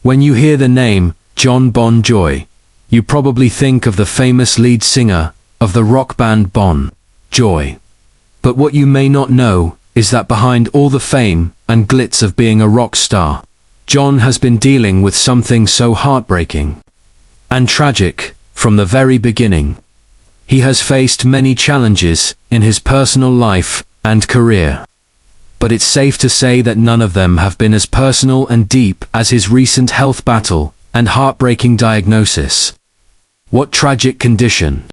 When you hear the name, Jon Bon Jovi, you probably think of the famous lead singer of the rock band Bon Jovi. But what you may not know is that behind all the fame and glitz of being a rock star, Jon has been dealing with something so heartbreaking and tragic from the very beginning. He has faced many challenges in his personal life and career, but it's safe to say that none of them have been as personal and deep as his recent health battle and heartbreaking diagnosis. What tragic condition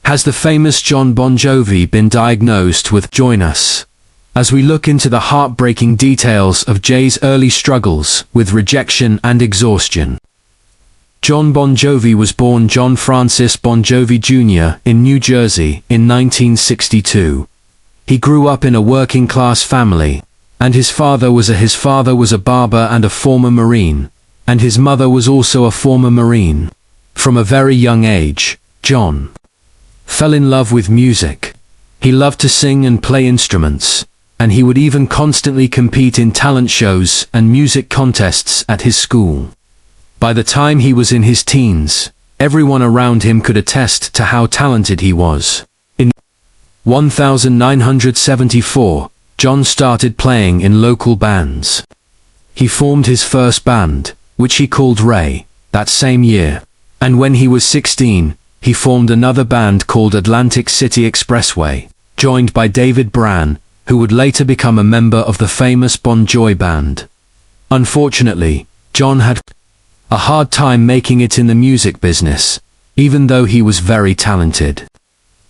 has the famous Jon Bon Jovi been diagnosed with? Join us as we look into the heartbreaking details of Jay's early struggles with rejection and exhaustion. Jon Bon Jovi was born John Francis Bon Jovi Jr. in New Jersey in 1962. He grew up in a working-class family, and his father was a barber and a former Marine, and his mother was also a former Marine. From a very young age, Jon fell in love with music. He loved to sing and play instruments, and he would even constantly compete in talent shows and music contests at his school. By the time he was in his teens, everyone around him could attest to how talented he was. In 1974, Jon started playing in local bands. He formed his first band, which he called Ray, that same year. And when he was 16, he formed another band called Atlantic City Expressway, joined by David Bran, who would later become a member of the famous Bon Jovi band. Unfortunately, Jon had a hard time making it in the music business, even though he was very talented.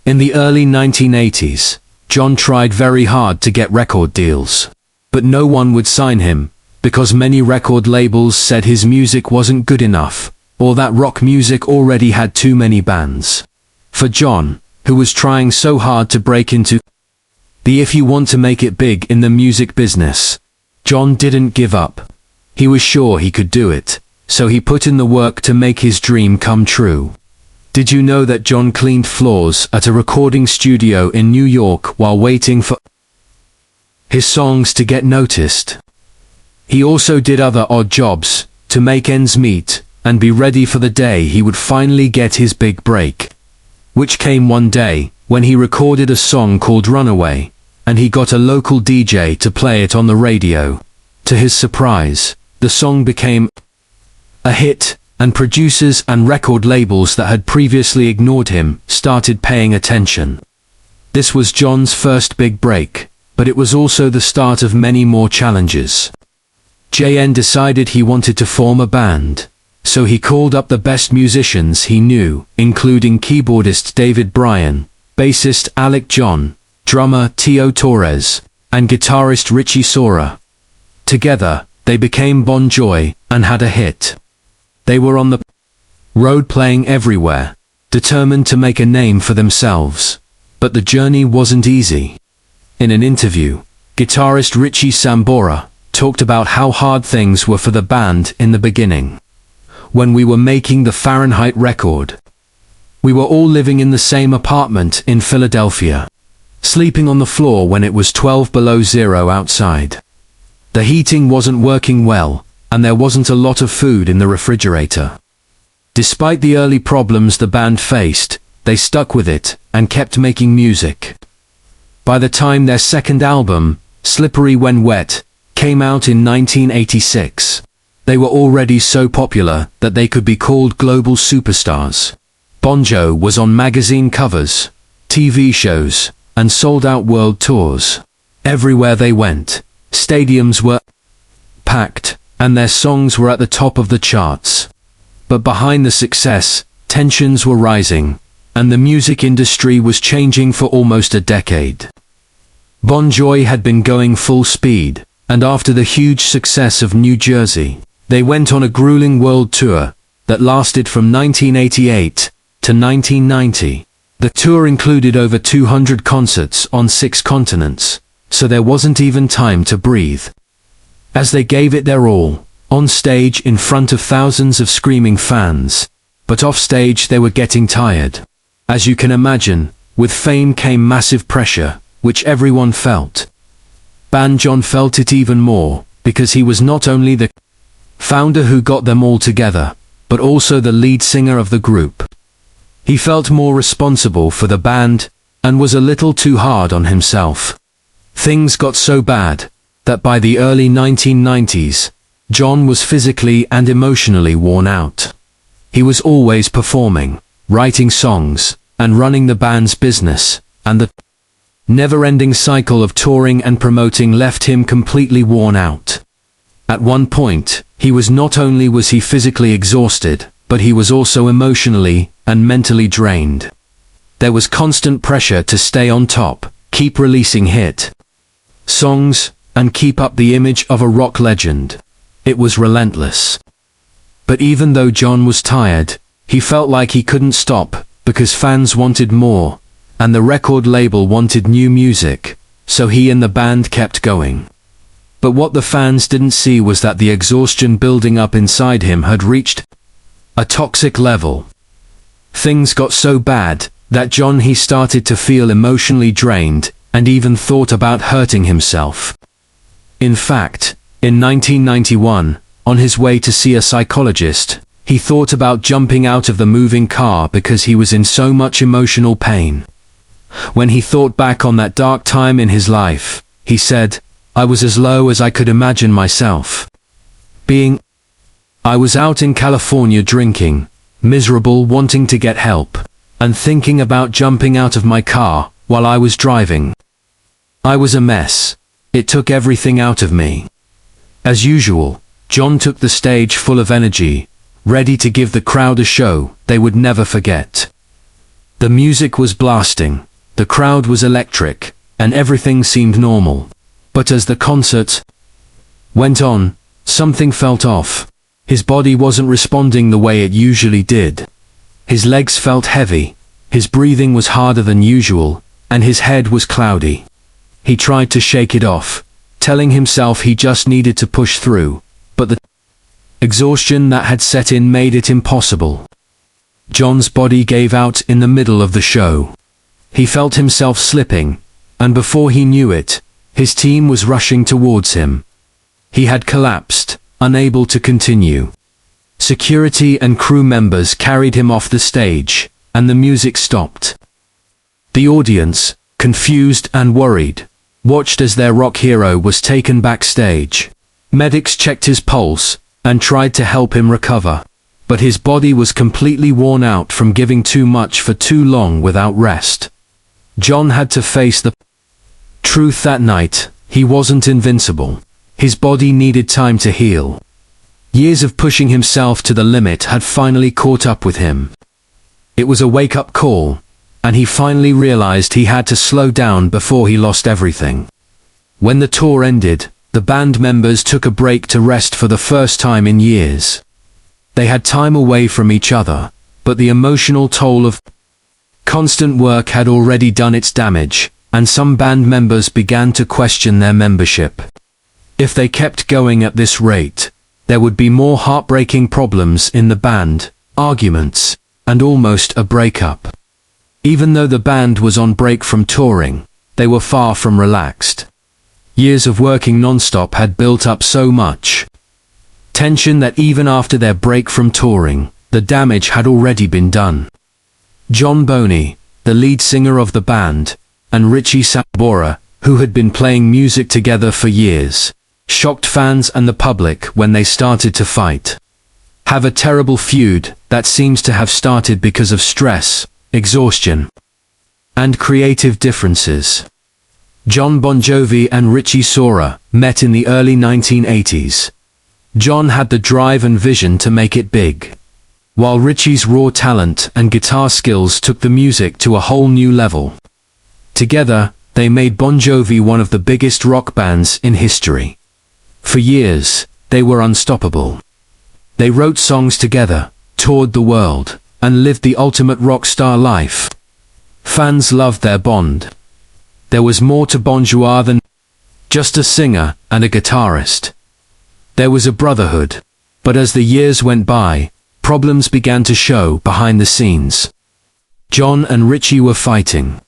In the early 1980s, Jon tried very hard to get record deals, but no one would sign him, because many record labels said his music wasn't good enough, or that rock music already had too many bands. For Jon, who was trying so hard to break into the if you want to make it big in the music business, Jon didn't give up. He was sure he could do it, so he put in the work to make his dream come true. Did you know that Jon cleaned floors at a recording studio in New York while waiting for his songs to get noticed? He also did other odd jobs to make ends meet and be ready for the day he would finally get his big break, which came one day when he recorded a song called Runaway, and he got a local DJ to play it on the radio. To his surprise, the song became a hit, and producers and record labels that had previously ignored him started paying attention. This was Jon's first big break, but it was also the start of many more challenges. JN decided he wanted to form a band, so he called up the best musicians he knew, including keyboardist David Bryan, bassist Alec John, drummer Tio Torres, and guitarist Richie Sora. Together, they became Bon Jovi and had a hit. They were on the road playing everywhere, determined to make a name for themselves. But the journey wasn't easy. In an interview, guitarist Richie Sambora talked about how hard things were for the band in the beginning. When we were making the Fahrenheit record, we were all living in the same apartment in Philadelphia, sleeping on the floor when it was 12 below zero outside. The heating wasn't working well, and there wasn't a lot of food in the refrigerator. Despite the early problems the band faced, they stuck with it and kept making music. By the time their second album, Slippery When Wet, came out in 1986, they were already so popular that they could be called global superstars. Bon Jovi was on magazine covers, TV shows, and sold out world tours. Everywhere they went, stadiums were packed, and their songs were at the top of the charts. But behind the success, tensions were rising, and the music industry was changing for almost a decade. Bon Jovi had been going full speed, and after the huge success of New Jersey, they went on a grueling world tour that lasted from 1988 to 1990. The tour included over 200 concerts on 6 continents, so there wasn't even time to breathe. As they gave it their all, on stage in front of thousands of screaming fans, but off stage they were getting tired. As you can imagine, with fame came massive pressure, which everyone felt. Jon felt it even more, because he was not only the founder who got them all together, but also the lead singer of the group. He felt more responsible for the band and was a little too hard on himself. Things got so bad that by the early 1990s, John was physically and emotionally worn out. He was always performing, writing songs, and running the band's business, and the never-ending cycle of touring and promoting left him completely worn out. At one point, not only was he physically exhausted, but he was also emotionally and mentally drained. There was constant pressure to stay on top, keep releasing hit songs, and keep up the image of a rock legend. It was relentless. But even though John was tired, he felt like he couldn't stop, because fans wanted more, and the record label wanted new music, so he and the band kept going. But what the fans didn't see was that the exhaustion building up inside him had reached a toxic level. Things got so bad that he started to feel emotionally drained and even thought about hurting himself. In fact, in 1991, on his way to see a psychologist, he thought about jumping out of the moving car because he was in so much emotional pain. When he thought back on that dark time in his life, he said, "I was as low as I could imagine myself being. I was out in California drinking, miserable, wanting to get help, and thinking about jumping out of my car while I was driving. I was a mess. It took everything out of me." As usual, John took the stage full of energy, ready to give the crowd a show they would never forget. The music was blasting, the crowd was electric, and everything seemed normal. But as the concert went on, something felt off. His body wasn't responding the way it usually did. His legs felt heavy, his breathing was harder than usual, and his head was cloudy. He tried to shake it off, telling himself he just needed to push through, but the exhaustion that had set in made it impossible. John's body gave out in the middle of the show. He felt himself slipping, and before he knew it, his team was rushing towards him. He had collapsed, unable to continue. Security and crew members carried him off the stage, and the music stopped. The audience, confused and worried, watched as their rock hero was taken backstage. Medics checked his pulse and tried to help him recover, but his body was completely worn out from giving too much for too long without rest. John had to face the truth that night. He wasn't invincible. His body needed time to heal. Years of pushing himself to the limit had finally caught up with him. It was a wake-up call, and he finally realized he had to slow down before he lost everything. When the tour ended, the band members took a break to rest for the first time in years. They had time away from each other, but the emotional toll of constant work had already done its damage, and some band members began to question their membership. If they kept going at this rate, there would be more heartbreaking problems in the band, arguments, and almost a breakup. Even though the band was on break from touring, they were far from relaxed. Years of working non-stop had built up so much tension that even after their break from touring, the damage had already been done. John Boney, the lead singer of the band, and Richie Sambora, who had been playing music together for years, shocked fans and the public when they started to fight. Have a terrible feud that seems to have started because of stress, exhaustion, and creative differences. Jon Bon Jovi and Richie Sambora met in the early 1980s. John had the drive and vision to make it big, while Richie's raw talent and guitar skills took the music to a whole new level. Together, they made Bon Jovi one of the biggest rock bands in history. For years, they were unstoppable. They wrote songs together, toured the world, and lived the ultimate rock star life. Fans loved their bond. There was more to Bon Jovi than just a singer and a guitarist. There was a brotherhood. But as the years went by, problems began to show behind the scenes. John and Richie were fighting.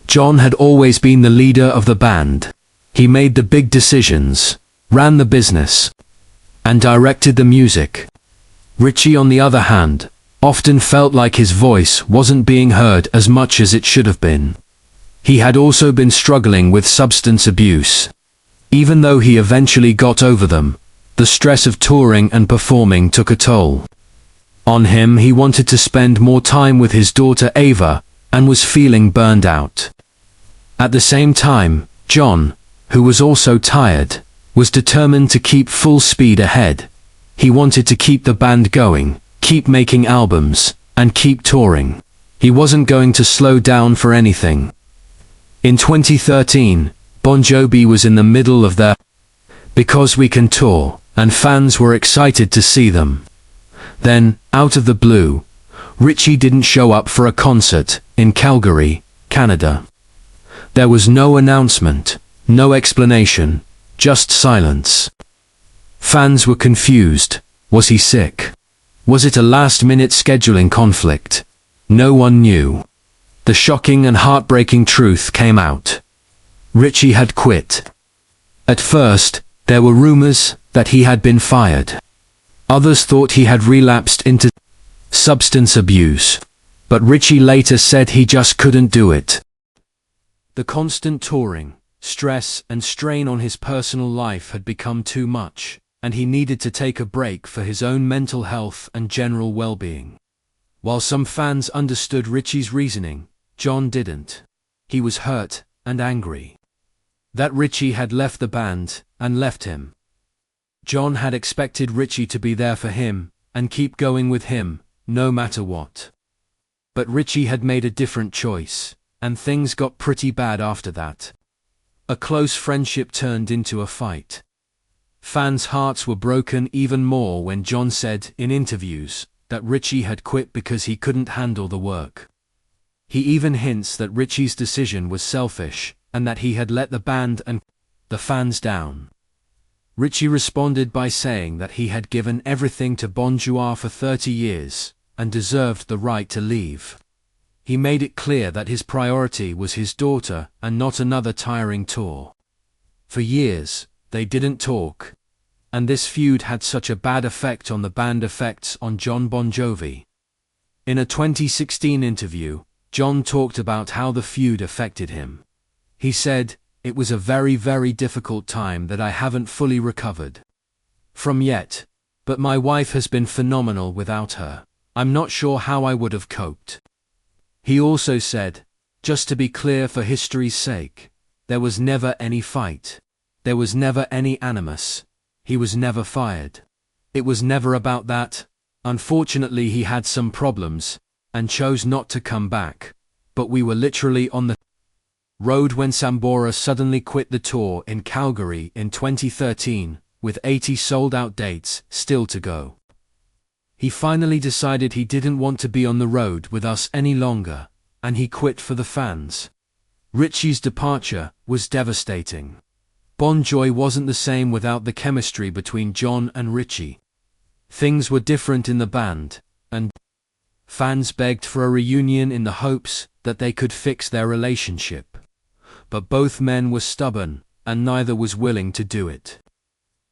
John had always been the leader of the band. He made the big decisions, ran the business, and directed the music. Richie, on the other hand, often felt like his voice wasn't being heard as much as it should have been. He had also been struggling with substance abuse. Even though he eventually got over them, the stress of touring and performing took a toll on him. He wanted to spend more time with his daughter Ava, and was feeling burned out. At the same time, John, who was also tired, was determined to keep full speed ahead. He wanted to keep the band going, keep making albums, and keep touring. He wasn't going to slow down for anything. In 2013, Bon Jovi was in the middle of their Because We Can tour, and fans were excited to see them. Then, out of the blue, Richie didn't show up for a concert in Calgary, Canada. There was no announcement, no explanation, just silence. Fans were confused. Was he sick? Was it a last-minute scheduling conflict? No one knew. The shocking and heartbreaking truth came out. Richie had quit. At first, there were rumors that he had been fired. Others thought he had relapsed into substance abuse, but Richie later said he just couldn't do it. The constant touring, stress and strain on his personal life had become too much, and he needed to take a break for his own mental health and general well-being. While some fans understood Richie's reasoning, John didn't. He was hurt and angry that Richie had left the band and left him. John had expected Richie to be there for him and keep going with him, no matter what. But Richie had made a different choice, and things got pretty bad after that. A close friendship turned into a fight. Fans' hearts were broken even more when John said in interviews that Richie had quit because he couldn't handle the work. He even hints that Richie's decision was selfish and that he had let the band and the fans down. Richie responded by saying that he had given everything to Bon Jovi for 30 years and deserved the right to leave. He made it clear that his priority was his daughter and not another tiring tour. For years, they didn't talk, and this feud had such a bad effect on the band effects on Jon Bon Jovi. In a 2016 interview, John talked about how the feud affected him. He said, "It was a very, very difficult time that I haven't fully recovered from yet, but my wife has been phenomenal without her. I'm not sure how I would have coped." He also said, "Just to be clear for history's sake, there was never any fight. There was never any animus. He was never fired. It was never about that. Unfortunately, he had some problems and chose not to come back, but we were literally on the road when Sambora suddenly quit the tour in Calgary in 2013, with 80 sold-out dates still to go. He finally decided he didn't want to be on the road with us any longer, and he quit for the fans." Richie's departure was devastating. Bon Jovi wasn't the same without the chemistry between John and Richie. Things were different in the band, and fans begged for a reunion in the hopes that they could fix their relationship. But both men were stubborn, and neither was willing to do it.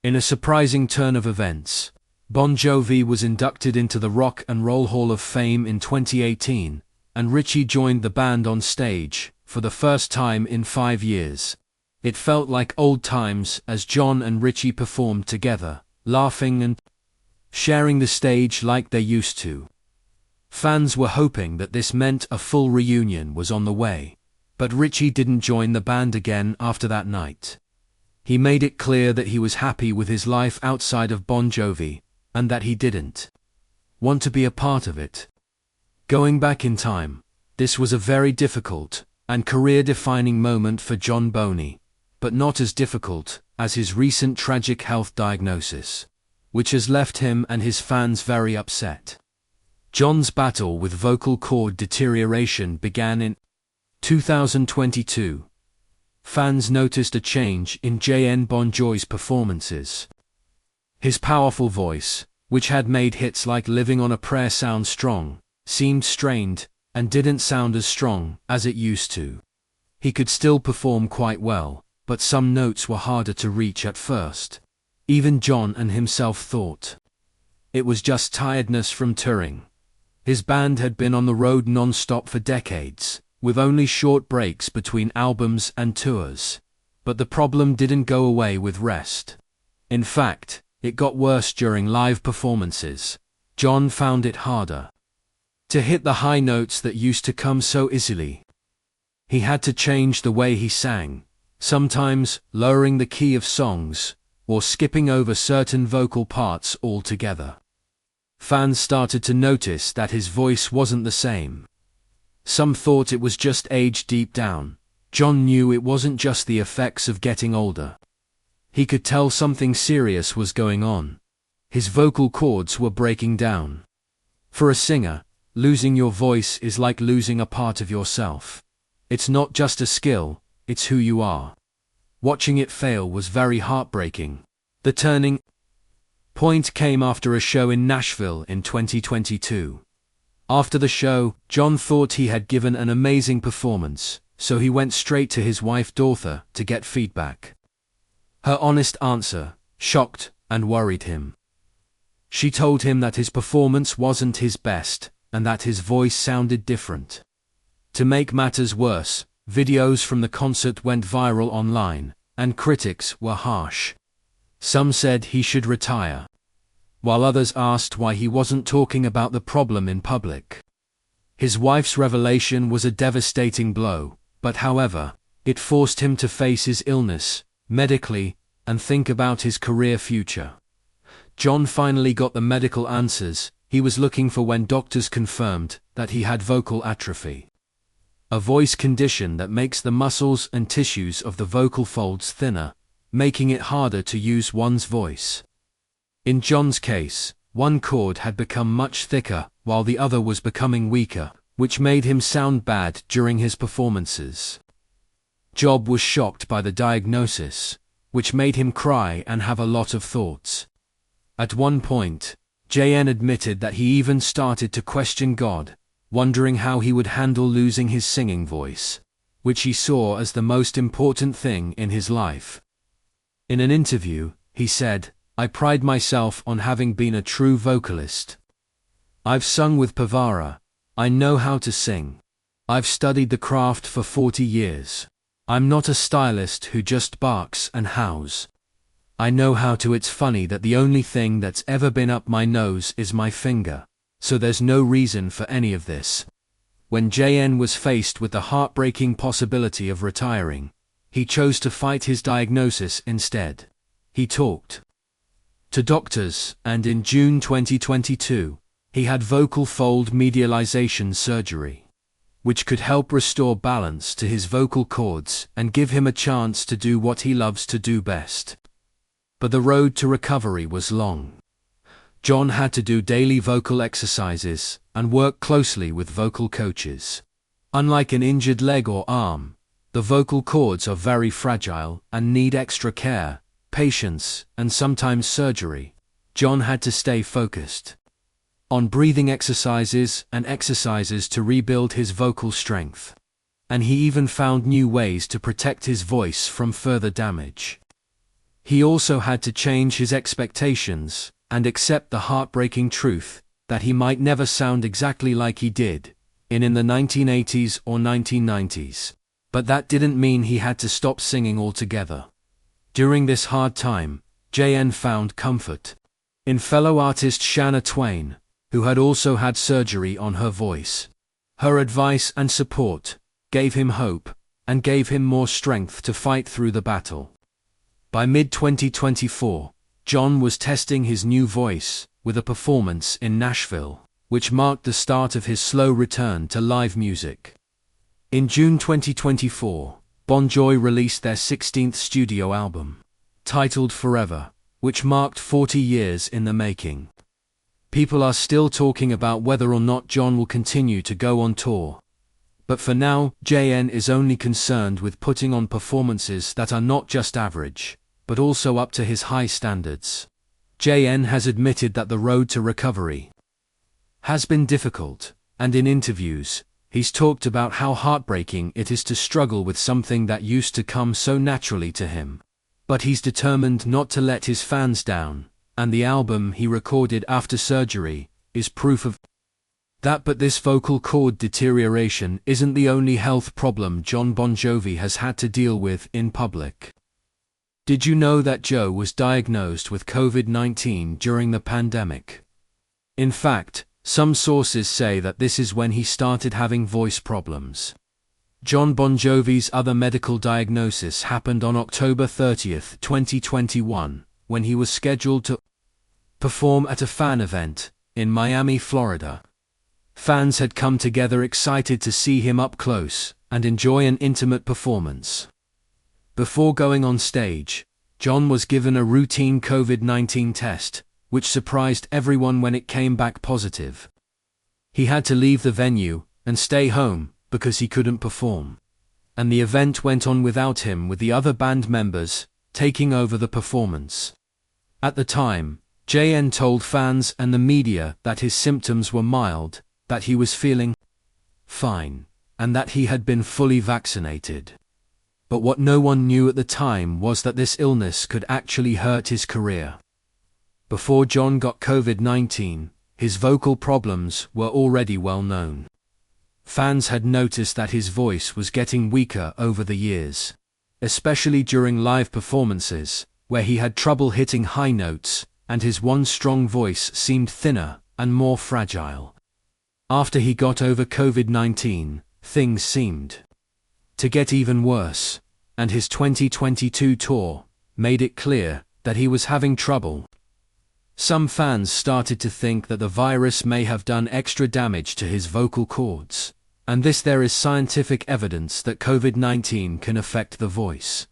In a surprising turn of events, Bon Jovi was inducted into the Rock and Roll Hall of Fame in 2018, and Richie joined the band on stage for the first time in 5 years. It felt like old times as John and Richie performed together, laughing and sharing the stage like they used to. Fans were hoping that this meant a full reunion was on the way, but Richie didn't join the band again after that night. He made it clear that he was happy with his life outside of Bon Jovi, and that he didn't want to be a part of it. Going back in time, this was a very difficult and career-defining moment for Jon Boney, but not as difficult as his recent tragic health diagnosis, which has left him and his fans very upset. John's battle with vocal cord deterioration began in 2022. Fans noticed a change in Jon Bon Jovi's performances. His powerful voice, which had made hits like Living on a Prayer sound strong, seemed strained and didn't sound as strong as it used to. He could still perform quite well, but some notes were harder to reach at first. Even John and himself thought it was just tiredness from touring. His band had been on the road non-stop for decades, with only short breaks between albums and tours. But the problem didn't go away with rest. In fact, it got worse during live performances. John found it harder to hit the high notes that used to come so easily. He had to change the way he sang, sometimes lowering the key of songs, or skipping over certain vocal parts altogether. Fans started to notice that his voice wasn't the same. Some thought it was just age deep down. John knew it wasn't just the effects of getting older. He could tell something serious was going on. His vocal cords were breaking down. For a singer, losing your voice is like losing a part of yourself. It's not just a skill, it's who you are. Watching it fail was very heartbreaking. The turning point came after a show in Nashville in 2022. After the show, John thought he had given an amazing performance, so he went straight to his wife Dorothy to get feedback. Her honest answer shocked and worried him. She told him that his performance wasn't his best, and that his voice sounded different. To make matters worse, videos from the concert went viral online, and critics were harsh. Some said he should retire, while others asked why he wasn't talking about the problem in public. His wife's revelation was a devastating blow, but however, it forced him to face his illness, medically, and think about his career future. John finally got the medical answers he was looking for when doctors confirmed that he had vocal atrophy, a voice condition that makes the muscles and tissues of the vocal folds thinner, making it harder to use one's voice. In John's case, one cord had become much thicker while the other was becoming weaker, which made him sound bad during his performances. Job was shocked by the diagnosis, which made him cry and have a lot of thoughts. At one point, JN admitted that he even started to question God, wondering how he would handle losing his singing voice, which he saw as the most important thing in his life. In an interview, he said, "I pride myself on having been a true vocalist. I've sung with Pavara. I know how to sing. I've studied the craft for 40 years. I'm not a stylist who just barks and howls. I know how to. It's funny that the only thing that's ever been up my nose is my finger, so there's no reason for any of this." When JN was faced with the heartbreaking possibility of retiring, he chose to fight his diagnosis instead. He talked to doctors, and in June 2022, he had vocal fold medialization surgery, which could help restore balance to his vocal cords and give him a chance to do what he loves to do best. But the road to recovery was long. John had to do daily vocal exercises and work closely with vocal coaches. Unlike an injured leg or arm, the vocal cords are very fragile and need extra care, patience, and sometimes surgery. John had to stay focused on breathing exercises and exercises to rebuild his vocal strength. And he even found new ways to protect his voice from further damage. He also had to change his expectations and accept the heartbreaking truth that he might never sound exactly like he did in the 1980s or 1990s. But that didn't mean he had to stop singing altogether. During this hard time, JN found comfort in fellow artist Shania Twain, who had also had surgery on her voice. Her advice and support gave him hope and gave him more strength to fight through the battle. By mid-2024, John was testing his new voice with a performance in Nashville, which marked the start of his slow return to live music. In June 2024, Bon Jovi released their 16th studio album, titled Forever, which marked 40 years in the making. People are still talking about whether or not John will continue to go on tour. But for now, JN is only concerned with putting on performances that are not just average, but also up to his high standards. JN has admitted that the road to recovery has been difficult, and in interviews, he's talked about how heartbreaking it is to struggle with something that used to come so naturally to him. But he's determined not to let his fans down, and the album he recorded after surgery is proof of that. But this vocal cord deterioration isn't the only health problem Jon Bon Jovi has had to deal with in public. Did you know that Joe was diagnosed with COVID-19 during the pandemic? In fact, some sources say that this is when he started having voice problems. Jon Bon Jovi's other medical diagnosis happened on October 30, 2021, when he was scheduled to perform at a fan event in Miami, Florida. Fans had come together excited to see him up close and enjoy an intimate performance. Before going on stage, Jon was given a routine COVID-19 test, which surprised everyone when it came back positive. He had to leave the venue and stay home because he couldn't perform. And the event went on without him, with the other band members taking over the performance. At the time, JN told fans and the media that his symptoms were mild, that he was feeling fine, and that he had been fully vaccinated. But what no one knew at the time was that this illness could actually hurt his career. Before Jon got COVID-19, his vocal problems were already well known. Fans had noticed that his voice was getting weaker over the years, especially during live performances, where he had trouble hitting high notes, and his one strong voice seemed thinner and more fragile. After he got over COVID-19, things seemed to get even worse, and his 2022 tour made it clear that he was having trouble. Some fans started to think that the virus may have done extra damage to his vocal cords, and there is scientific evidence that COVID-19 can affect the voice.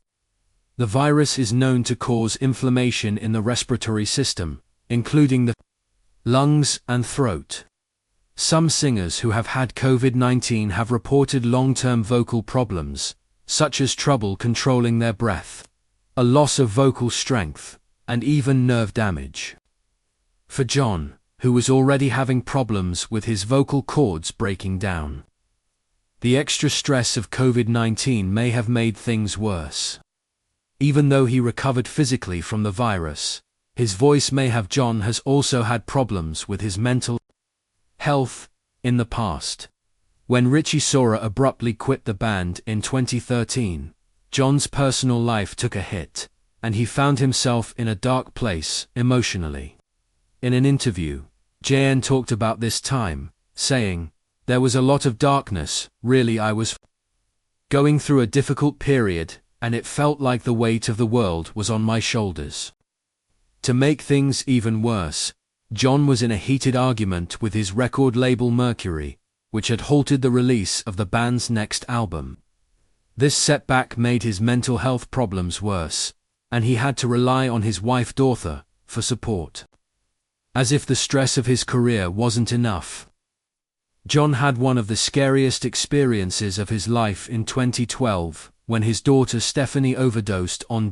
The virus is known to cause inflammation in the respiratory system, including the lungs and throat. Some singers who have had COVID-19 have reported long-term vocal problems, such as trouble controlling their breath, a loss of vocal strength, and even nerve damage. For Jon, who was already having problems with his vocal cords breaking down, the extra stress of COVID-19 may have made things worse. Even though he recovered physically from the virus, his voice may have. Jon has also had problems with his mental health in the past. When Richie Sora abruptly quit the band in 2013, Jon's personal life took a hit, and he found himself in a dark place emotionally. In an interview, JN talked about this time, saying, "There was a lot of darkness, really. I was going through a difficult period, and it felt like the weight of the world was on my shoulders." To make things even worse, Jon was in a heated argument with his record label Mercury, which had halted the release of the band's next album. This setback made his mental health problems worse, and he had to rely on his wife Dortha for support. As if the stress of his career wasn't enough, Jon had one of the scariest experiences of his life in 2012, when his daughter Stephanie overdosed on